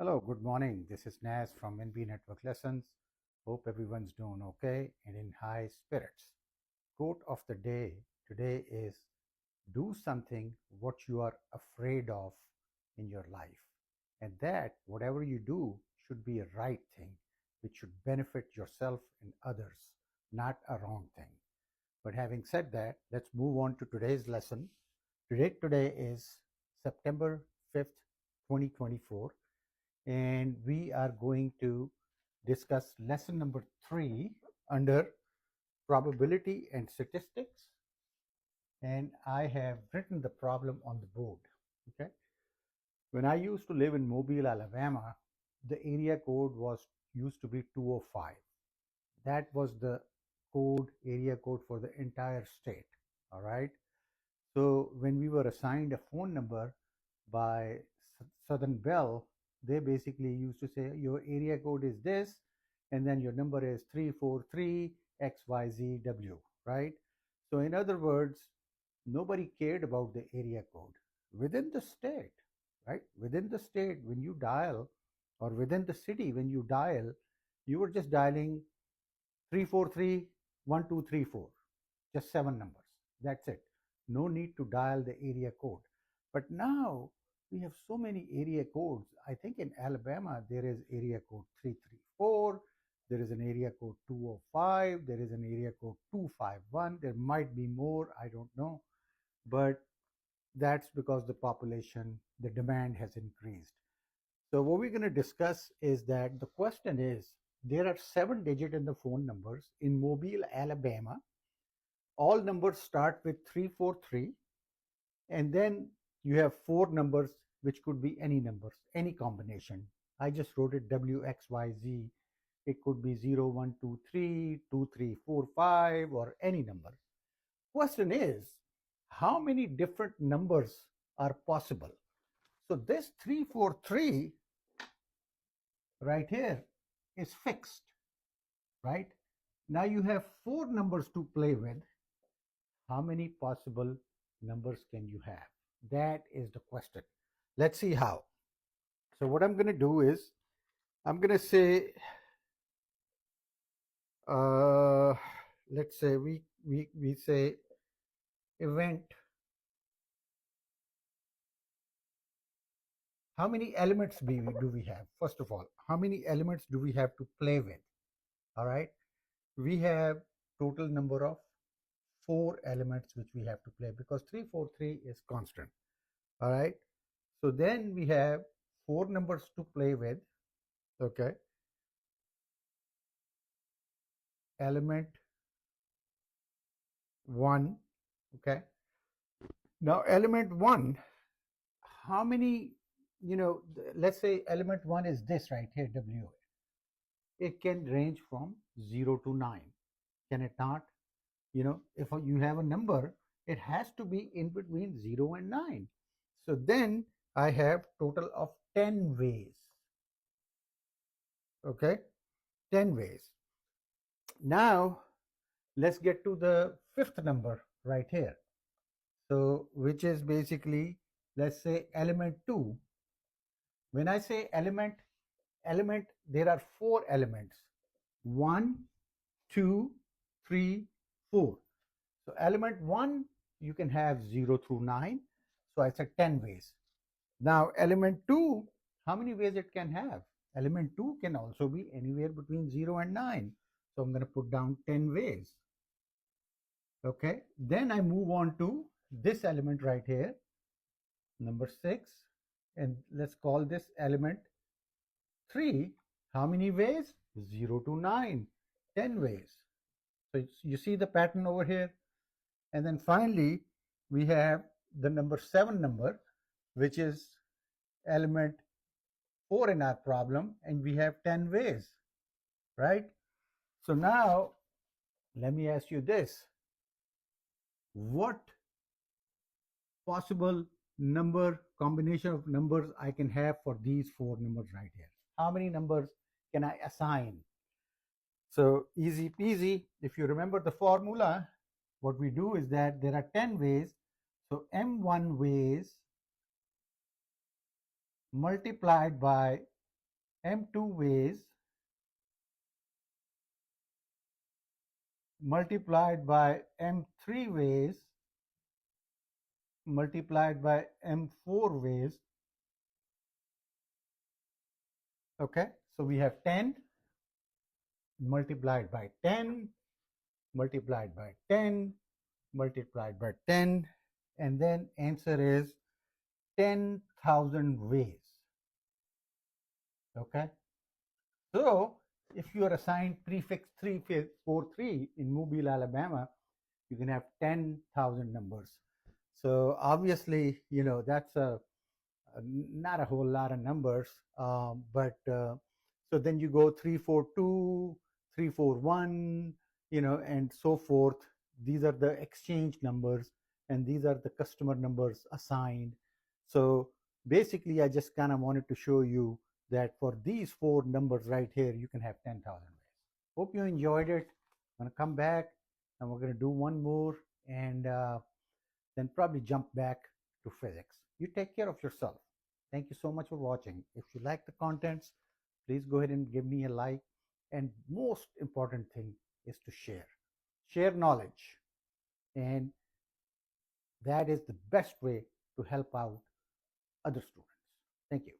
Hello, good morning. This is Naz from NB Network Lessons. Hope everyone's doing okay and in high spirits. Quote of the day today is do something what you are afraid of in your life. And that whatever you do should be a right thing, which should benefit yourself and others, not a wrong thing. But having said that, let's move on to today's lesson. Today is September 5th, 2024, and we are going to discuss lesson number 3 under probability and statistics. And I have written the problem on the board. Okay. When I used to live in Mobile, Alabama, the area code was used to be 205. That was the area code for the entire state. All right. So when we were assigned a phone number by Southern Bell, they basically used to say your area code is this, and then your number is 343 XYZW, right? So in other words, nobody cared about the area code within the state, right? Within the state, when you dial, or within the city, when you dial, you were just dialing 343 1234, just 7 numbers. That's it. No need to dial the area code. But now we have so many area codes. I think in Alabama there is area code 334, there is an area code 205, there is an area code 251. There might be more, I don't know. But that's because the population, the demand has increased. So what we're going to discuss is that the question is there are 7 digits in the phone numbers in Mobile, Alabama. All numbers start with 343, and then you have 4 numbers which could be any numbers, any combination. I just wrote it WXYZ. It could be 0123, 2345, or any number. Question is, how many different numbers are possible? So this 343 right here is fixed, right? Now you have 4 numbers to play with. How many possible numbers can you have? That is the question. Let's see how. So what I'm going to do is I'm going to say, uh, let's say we say event. How many elements do we have? First of all, how many elements do we have to play with? All right. We have total number of 4 elements which we have to play, because 343 is constant. All right. So then we have 4 numbers to play with. Okay. Element 1. Okay. Now element 1, how many, let's say element 1 is this right here, W. It can range from 0 to 9. Can it not? If you have a number, it has to be in between 0 and 9. So then I have total of 10 ways. Okay. 10 ways. Now let's get to the 5th number right here. So which is basically, let's say element 2. When I say element, there are 4 elements. 1, 2, 3, 4. So element 1, you can have 0 through 9. So I said 10 ways. Now element 2, how many ways it can have? Element 2 can also be anywhere between 0 and 9. So I'm going to put down 10 ways. Okay. Then I move on to this element right here, number 6. And let's call this element 3. How many ways? 0 to 9. 10 ways. So you see the pattern over here. And then finally, we have the number 7 number, which is element 4 in our problem, and we have 10 ways, right? So now, let me ask you this. What possible combination of numbers I can have for these 4 numbers right here? How many numbers can I assign? So easy peasy. If you remember the formula, what we do is that there are 10 ways. So M1 ways multiplied by m2 ways multiplied by m3 ways multiplied by m4 ways. Okay, so we have 10 multiplied by 10 multiplied by 10 multiplied by 10, and then answer is 10,000 ways. Okay, so if you are assigned prefix 343 in Mobile, Alabama, you can have 10,000 numbers. So obviously, that's not a whole lot of numbers, but so then you go 342, 341, and so forth. These are the exchange numbers, and these are the customer numbers assigned. So basically, I just kind of wanted to show you that for these four numbers right here, you can have 10,000 ways. Hope you enjoyed it. I'm going to come back and we're going to do one more and then probably jump back to physics. You take care of yourself. Thank you so much for watching. If you like the contents, please go ahead and give me a like. And most important thing is to share. Share knowledge. And that is the best way to help out other students. Thank you.